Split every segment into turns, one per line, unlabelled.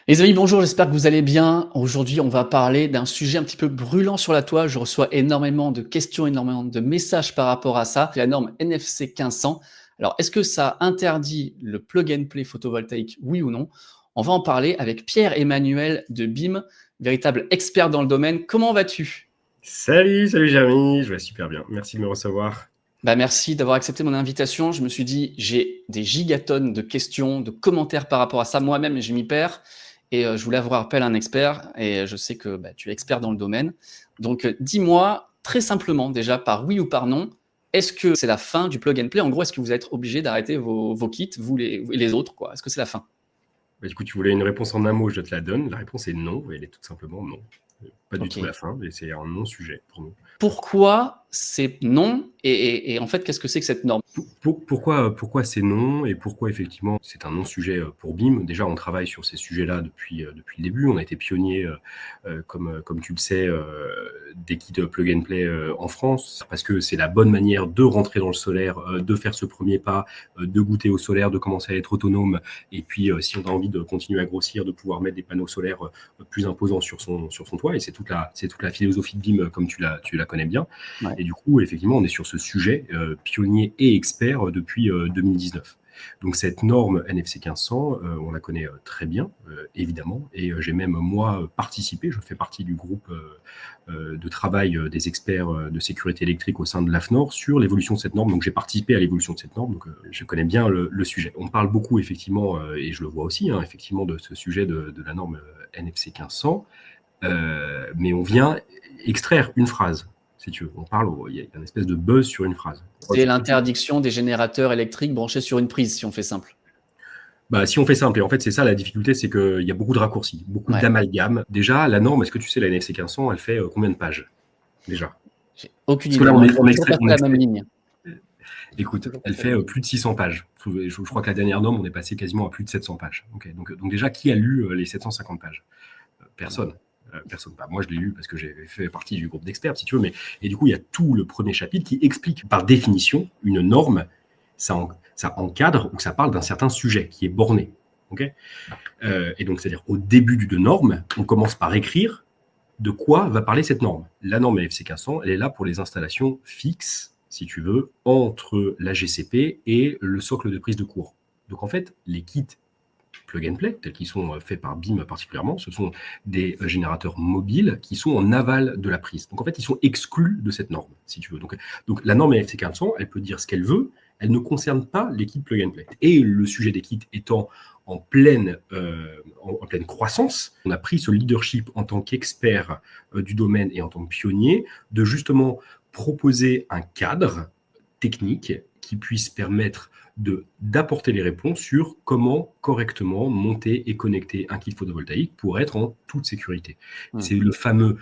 Les amis, bonjour, j'espère que vous allez bien. Aujourd'hui, on va parler d'un sujet un petit peu brûlant sur la toile. Je reçois énormément de questions, énormément de messages par rapport à ça. C'est la norme NFC 1500. Alors, est-ce que ça interdit le plug and play photovoltaïque, oui ou non? On va en parler avec Pierre-Emmanuel de BIM, véritable expert dans le domaine. Comment vas-tu?
Salut Jérémy, je vais super bien. Merci de me recevoir.
Merci d'avoir accepté mon invitation. Je me suis dit, j'ai des gigatonnes de questions, de commentaires par rapport à ça. Moi-même, je m'y perds et je voulais avoir appel à un expert et je sais que tu es expert dans le domaine. Donc, dis-moi très simplement déjà par oui ou par non, est-ce que c'est la fin du plug and play? En gros, est-ce que vous êtes obligé d'arrêter vos kits, vous et les autres, quoi? Est-ce que c'est la fin?
Du coup, tu voulais une réponse en un mot, je te la donne. La réponse est non, elle est tout simplement non. Pas du tout
Ok.
la fin, mais c'est un non-sujet pour nous.
Pourquoi c'est non et en fait, qu'est-ce que c'est que cette norme?
Pourquoi c'est non et pourquoi effectivement c'est un non-sujet pour BIM? Déjà, on travaille sur ces sujets-là depuis le début. On a été pionnier, comme tu le sais, des kits plug and play en France, parce que c'est la bonne manière de rentrer dans le solaire, de faire ce premier pas, de goûter au solaire, de commencer à être autonome. Et puis, si on a envie de continuer à grossir, de pouvoir mettre des panneaux solaires plus imposants sur son toit. Et c'est toute la philosophie de BIM comme tu la connais bien.
Ouais.
Et du coup, effectivement, on est sur ce sujet pionnier et expert depuis 2019. Donc cette norme NFC 1500, on la connaît très bien, évidemment, et j'ai même moi participé, je fais partie du groupe de travail des experts de sécurité électrique au sein de l'AFNOR sur l'évolution de cette norme. Donc j'ai participé à l'évolution de cette norme, donc je connais bien le sujet. On parle beaucoup effectivement, et je le vois aussi, hein, effectivement, de ce sujet de la norme NFC 1500, mais on vient extraire une phrase. Si tu veux, il y a une espèce de buzz sur une phrase.
C'est l'interdiction des générateurs électriques branchés sur une prise, si on fait simple.
Si on fait simple, et en fait c'est ça la difficulté, c'est qu'il y a beaucoup de raccourcis, beaucoup
Ouais,
d'amalgames. Déjà, la norme, est-ce que tu sais, la NFC 1500, elle fait combien de pages déjà?
j'ai aucune
Parce que
idée.
là,
Moi, je fais
on
toujours
extrait,
passer la même ligne.
écoute,
Toujours
elle
passer la
fait
même ligne.
plus de 600 pages. Je crois que la dernière norme, on est passé quasiment à plus de 700 pages. Okay, donc déjà, qui a lu les 750 pages? Personne. Personne. Bah, moi, je l'ai lu parce que j'ai fait partie du groupe d'experts, si tu veux. Et du coup, il y a tout le premier chapitre qui explique par définition une norme. Ça encadre ou ça parle d'un certain sujet qui est borné. Okay, et donc, c'est-à-dire au début de norme, on commence par écrire de quoi va parler cette norme. La norme LFC 1500, elle est là pour les installations fixes, si tu veux, entre la GCP et le socle de prise de courant. Donc en fait, les kits plug and play, tels qu'ils sont faits par BIM particulièrement, ce sont des générateurs mobiles qui sont en aval de la prise. Donc en fait, ils sont exclus de cette norme, si tu veux. Donc la norme LFC 1500, elle peut dire ce qu'elle veut, elle ne concerne pas les kits plug and play. Et le sujet des kits étant en pleine croissance, on a pris ce leadership en tant qu'expert du domaine et en tant que pionnier de justement proposer un cadre technique qui puisse permettre d'apporter les réponses sur comment correctement monter et connecter un kit photovoltaïque pour être en toute sécurité.
Hmm.
C'est le fameux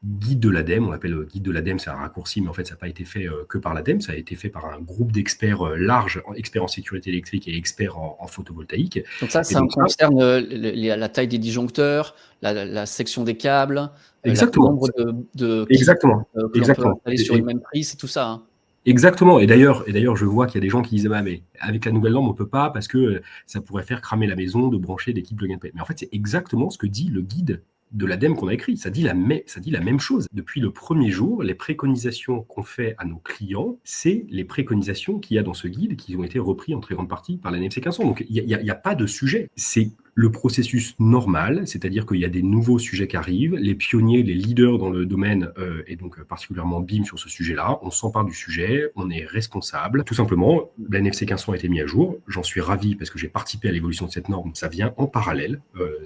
guide de l'ADEME, on l'appelle guide de l'ADEME, c'est un raccourci, mais en fait ça n'a pas été fait que par l'ADEME, ça a été fait par un groupe d'experts large, experts en sécurité électrique et experts en photovoltaïque.
Donc ça,
Et
ça
donc ça,
concerne la taille des disjoncteurs, la section des câbles, le
exactement,
nombre de kits
exactement,
que l'on peut
exactement.
installer sur une même prise, c'est tout ça, hein.
Exactement. Et d'ailleurs, je vois qu'il y a des gens qui disent, ah, mais avec la nouvelle norme, on peut pas parce que ça pourrait faire cramer la maison de brancher des kits plug and play. Mais en fait, c'est exactement ce que dit le guide de l'ADEME qu'on a écrit. Ça dit la même chose. Depuis le premier jour, les préconisations qu'on fait à nos clients, c'est les préconisations qu'il y a dans ce guide qui ont été repris en très grande partie par la NEPC 1500. Donc, il y a pas de sujet. C'est le processus normal, c'est-à-dire qu'il y a des nouveaux sujets qui arrivent, les pionniers, les leaders dans le domaine, et donc particulièrement BIM sur ce sujet-là, on s'empare du sujet, on est responsable. Tout simplement, la NFC 1500 a été mis à jour, j'en suis ravi parce que j'ai participé à l'évolution de cette norme, ça vient en parallèle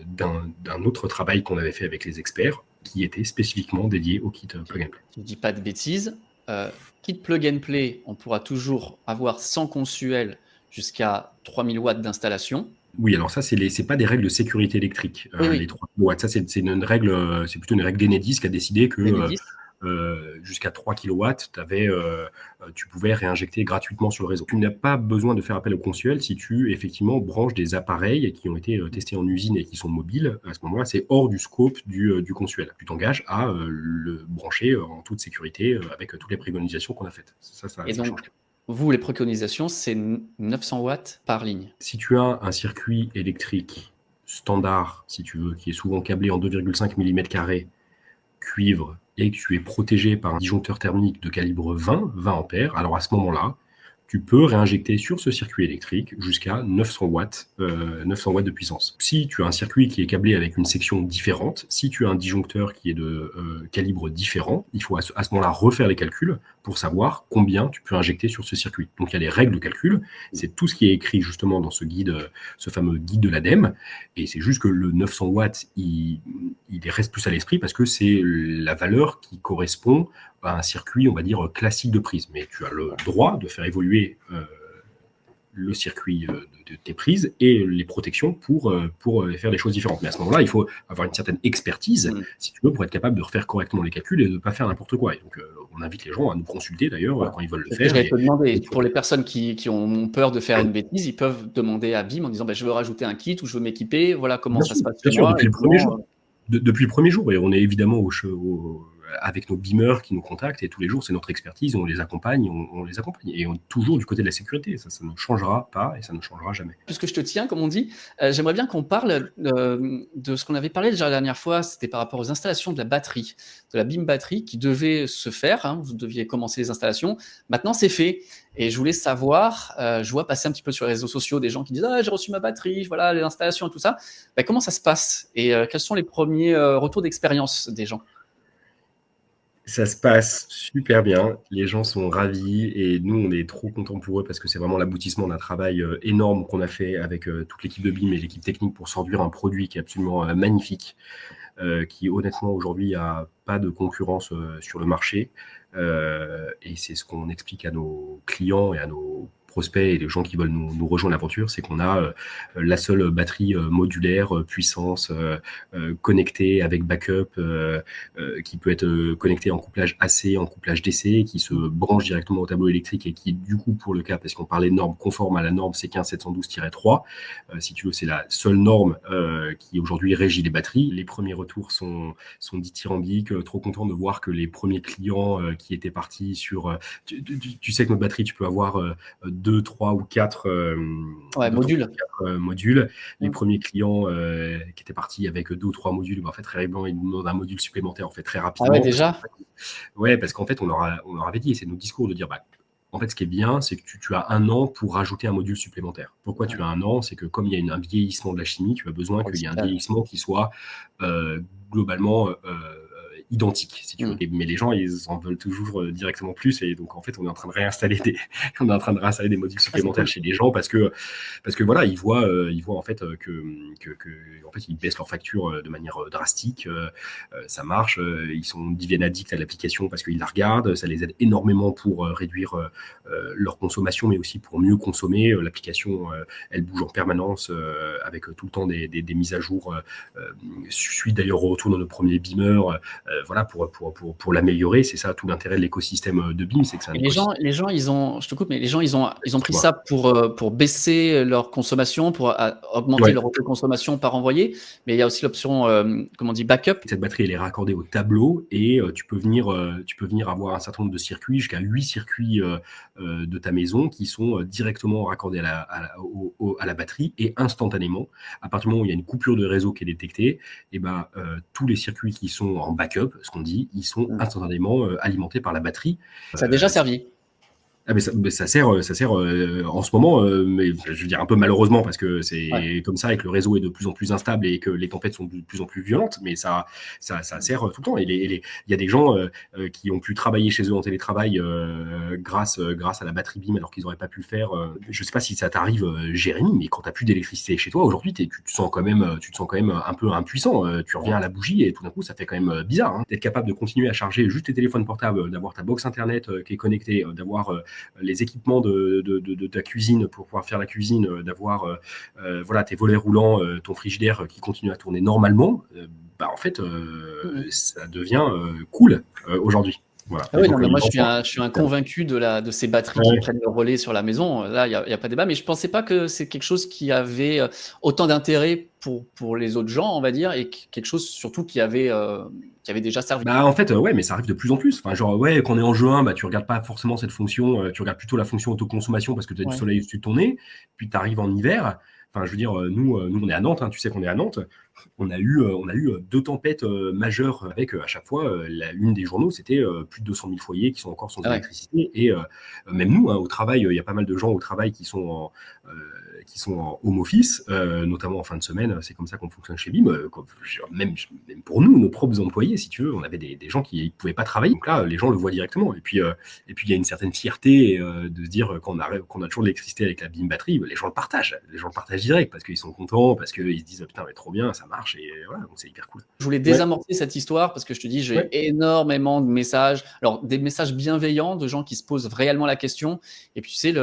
d'un autre travail qu'on avait fait avec les experts, qui était spécifiquement dédié au kit plug and play.
Je ne dis pas de bêtises. Kit plug and play, on pourra toujours avoir sans consuel jusqu'à 3000 watts d'installation.
Oui, alors ça, c'est pas des règles de sécurité électrique,
Oui,
les
oui,
3 kW. Ça, c'est une règle, c'est plutôt une règle d'Enedis qui a décidé que
Enedis.
jusqu'à 3 kW, tu pouvais réinjecter gratuitement sur le réseau. Tu n'as pas besoin de faire appel au consuel si tu, effectivement, branches des appareils qui ont été testés en usine et qui sont mobiles. À ce moment-là, c'est hors du scope du consuel. Tu t'engages à le brancher en toute sécurité avec toutes les préconisations qu'on a faites. Ça
Et
change.
donc, vous, les préconisations, c'est 900 watts par ligne.
Si tu as un circuit électrique standard, si tu veux, qui est souvent câblé en 2,5 mm cuivre et que tu es protégé par un disjoncteur thermique de calibre 20 ampères, alors à ce moment-là, tu peux réinjecter sur ce circuit électrique jusqu'à 900 watts de puissance. Si tu as un circuit qui est câblé avec une section différente, si tu as un disjoncteur qui est de calibre différent, il faut à ce moment-là refaire les calculs pour savoir combien tu peux injecter sur ce circuit. Donc il y a les règles de calcul, c'est tout ce qui est écrit justement dans ce guide, ce fameux guide de l'ADEME, et c'est juste que le 900 watts, il reste plus à l'esprit parce que c'est la valeur qui correspond à un circuit, on va dire, classique de prise. Mais tu as le droit de faire évoluer le circuit de tes prises et les protections pour faire des choses différentes. Mais à ce moment-là, il faut avoir une certaine expertise, si tu veux, pour être capable de refaire correctement les calculs et de ne pas faire n'importe quoi. Et donc, on invite les gens à nous consulter, d'ailleurs, quand ils veulent le faire.
Je vais te demander, pour les personnes qui ont peur de faire une bêtise, ils peuvent demander à BIM en disant je veux rajouter un kit ou je veux m'équiper, voilà comment
bien
ça
sûr,
se passe
bien
chez
sûr,
moi.
depuis le premier jour. Depuis le premier jour, et on est évidemment avec nos beamers qui nous contactent, et tous les jours, c'est notre expertise, on les accompagne, et on est toujours du côté de la sécurité. Ça ne changera pas, et ça ne changera jamais.
Puisque je te tiens, comme on dit, j'aimerais bien qu'on parle de ce qu'on avait parlé déjà la dernière fois, c'était par rapport aux installations de la batterie, de la BIM batterie qui devait se faire, hein, vous deviez commencer les installations, maintenant c'est fait. Et je voulais savoir, je vois passer un petit peu sur les réseaux sociaux des gens qui disent « Ah, j'ai reçu ma batterie, voilà, les installations et tout ça ». Comment ça se passe et quels sont les premiers retours d'expérience des gens?
Ça se passe super bien, les gens sont ravis et nous, on est trop contents pour eux parce que c'est vraiment l'aboutissement d'un travail énorme qu'on a fait avec toute l'équipe de BIM et l'équipe technique pour sortir un produit qui est absolument magnifique, qui honnêtement aujourd'hui n'a pas de concurrence sur le marché. Et c'est ce qu'on explique à nos clients et à nos prospects et les gens qui veulent nous rejoindre l'aventure, c'est qu'on a la seule batterie modulaire, puissance, connectée avec backup, qui peut être connectée en couplage AC, en couplage DC, qui se branche directement au tableau électrique et qui, du coup, pour le cas, parce qu'on parlait de normes conformes à la norme C15712-3, si tu veux, c'est la seule norme qui aujourd'hui régit les batteries. Les premiers retours sont dithyrambiques, trop contents de voir que les premiers clients qui étaient partis sur... Tu sais que notre batterie, tu peux avoir 2, 3 ou 4 modules. Les premiers clients qui étaient partis avec 2 ou 3 modules, en fait, très bien, ils nous demandent un module supplémentaire en fait, très rapidement.
Ah ouais, déjà
parce qu'en fait, on leur avait dit, et c'est nos discours de dire, en fait, ce qui est bien, c'est que tu as 1 an pour rajouter un module supplémentaire. Pourquoi tu as 1 an? C'est que comme il y a un vieillissement de la chimie, tu as besoin qu'il y ait un vieillissement qui soit globalement identique, si tu veux. Mais les gens, ils en veulent toujours directement plus, et donc en fait, on est en train de réinstaller des modules supplémentaires chez les gens parce que voilà, ils voient en fait que en fait ils baissent leur facture de manière drastique, ça marche, ils deviennent addicts à l'application parce qu'ils la regardent, ça les aide énormément pour réduire leur consommation, mais aussi pour mieux consommer. L'application, elle bouge en permanence avec tout le temps des mises à jour, suite d'ailleurs au retour de nos premiers beamers, voilà, pour l'améliorer. C'est ça tout l'intérêt de l'écosystème de BIM, c'est que c'est un écosystème.
Les gens, je te coupe, mais les gens, ils ont pris ça pour baisser leur consommation, pour augmenter leur autoconsommation par envoyé, mais il y a aussi l'option, comment on dit, backup.
Cette batterie, elle est raccordée au tableau et tu peux venir avoir un certain nombre de circuits, jusqu'à 8 circuits de ta maison qui sont directement raccordés à la batterie, et instantanément, à partir du moment où il y a une coupure de réseau qui est détectée, et tous les circuits qui sont en backup, ce qu'on dit, ils sont instantanément alimentés par la batterie.
Ça a déjà servi.
Ah, mais ça sert en ce moment, mais je veux dire un peu malheureusement parce que c'est comme ça et que le réseau est de plus en plus instable et que les tempêtes sont de plus en plus violentes, mais ça sert tout le temps. Il y a des gens qui ont pu travailler chez eux en télétravail grâce à la batterie BIM alors qu'ils n'auraient pas pu le faire. Je ne sais pas si ça t'arrive, Jérémy, mais quand tu n'as plus d'électricité chez toi aujourd'hui, tu te sens quand même un peu impuissant. Tu reviens à la bougie et tout d'un coup, ça fait quand même bizarre. D'être capable de continuer à charger juste tes téléphones portables, d'avoir ta box internet qui est connectée, d'avoir les équipements de ta cuisine pour pouvoir faire la cuisine, d'avoir voilà, tes volets roulants, ton frigidaire qui continue à tourner normalement, en fait, ça devient cool aujourd'hui. Voilà.
Ah oui, non, mais moi je suis un convaincu de ces batteries qui prennent le relais sur la maison. Là, il n'y a pas de débat, mais je ne pensais pas que c'est quelque chose qui avait autant d'intérêt pour les autres gens, on va dire, et quelque chose surtout qui avait déjà servi.
En fait, mais ça arrive de plus en plus. Enfin, genre, quand on est en juin, tu regardes pas forcément cette fonction, tu regardes plutôt la fonction autoconsommation parce que tu as du soleil au-dessus de ton nez, puis tu arrives en hiver. Enfin, je veux dire, nous, on est à Nantes, hein, tu sais qu'on est à Nantes. On a eu 2 tempêtes majeures avec, à chaque fois, la une des journaux, c'était plus de 200 000 foyers qui sont encore sans
Ah ouais.
électricité. Et même nous, hein, au travail, il y a pas mal de gens au travail qui sont en home office, notamment en fin de semaine. C'est comme ça qu'on fonctionne chez BIM. Même pour nous, nos propres employés, si tu veux, on avait des gens qui ne pouvaient pas travailler. Donc là, les gens le voient directement. Et puis il y a une certaine fierté de se dire qu'on a toujours de l'électricité avec la BIM batterie. Les gens le partagent. Les gens le partagent direct parce qu'ils sont contents, parce qu'ils se disent putain, mais trop bien, ça marche. Et voilà, donc c'est hyper cool.
Je voulais
Ouais,
désamorcer cette histoire parce que je te dis,
ouais.
j'ai énormément de messages. Alors, des messages bienveillants de gens qui se posent réellement la question. Et puis, tu sais,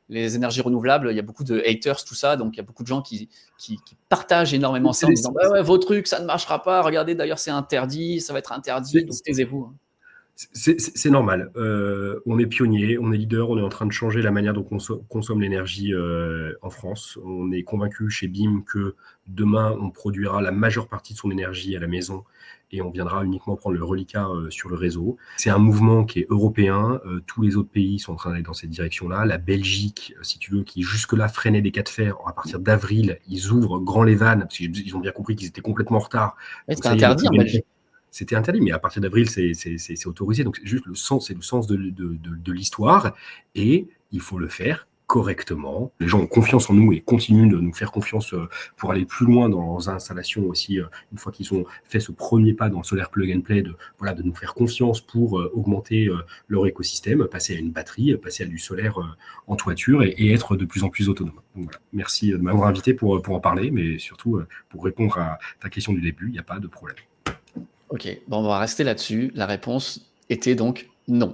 les énergies renouvelables, il y a beaucoup de haters, tout ça. Donc, il y a beaucoup de gens qui partagent énormément ça en disant bah ouais, vos trucs, ça ne marchera pas. Regardez, d'ailleurs, c'est interdit, ça va être interdit. Donc, taisez-vous.
C'est normal. On est pionnier, on est leader, on est en train de changer la manière dont on consomme l'énergie en France. On est convaincu chez BIM que demain, on produira la majeure partie de son énergie à la maison et on viendra uniquement prendre le reliquat sur le réseau. C'est un mouvement qui est européen. Tous les autres pays sont en train d'aller dans cette direction-là. La Belgique, si tu veux, qui jusque-là freinait des cas de fer, à partir d'avril, ils ouvrent grand les vannes parce qu'ils ont bien compris qu'ils étaient complètement en retard.
Ouais,
Donc
c'était
ça y est,
interdit en Belgique.
c'était interdit, mais à partir d'avril, c'est autorisé. Donc, c'est juste c'est le sens de l'histoire. Et il faut le faire correctement. Les gens ont confiance en nous et continuent de nous faire confiance pour aller plus loin dans leurs installations aussi, une fois qu'ils ont fait ce premier pas dans le solaire plug and play, de nous faire confiance pour augmenter leur écosystème, passer à une batterie, passer à du solaire en toiture et être de plus en plus autonome. Donc, voilà. Merci de m'avoir invité pour en parler, mais surtout pour répondre à ta question du début, il n'y a pas de problème.
Ok, bon, on va rester là-dessus. La réponse était donc non.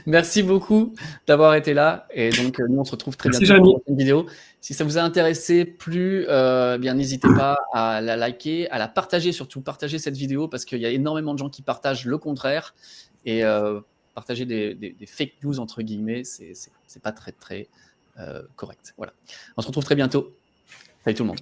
Merci beaucoup d'avoir été là. Et donc, nous, on se retrouve très
Merci,
bientôt pour
Jérémy.
une prochaine vidéo. Si ça vous a intéressé, bien, n'hésitez pas à la liker, à la partager surtout. Partagez cette vidéo parce qu'il y a énormément de gens qui partagent le contraire. Et partager des fake news, entre guillemets, c'est pas très, très correct. Voilà. On se retrouve très bientôt. Salut tout le monde.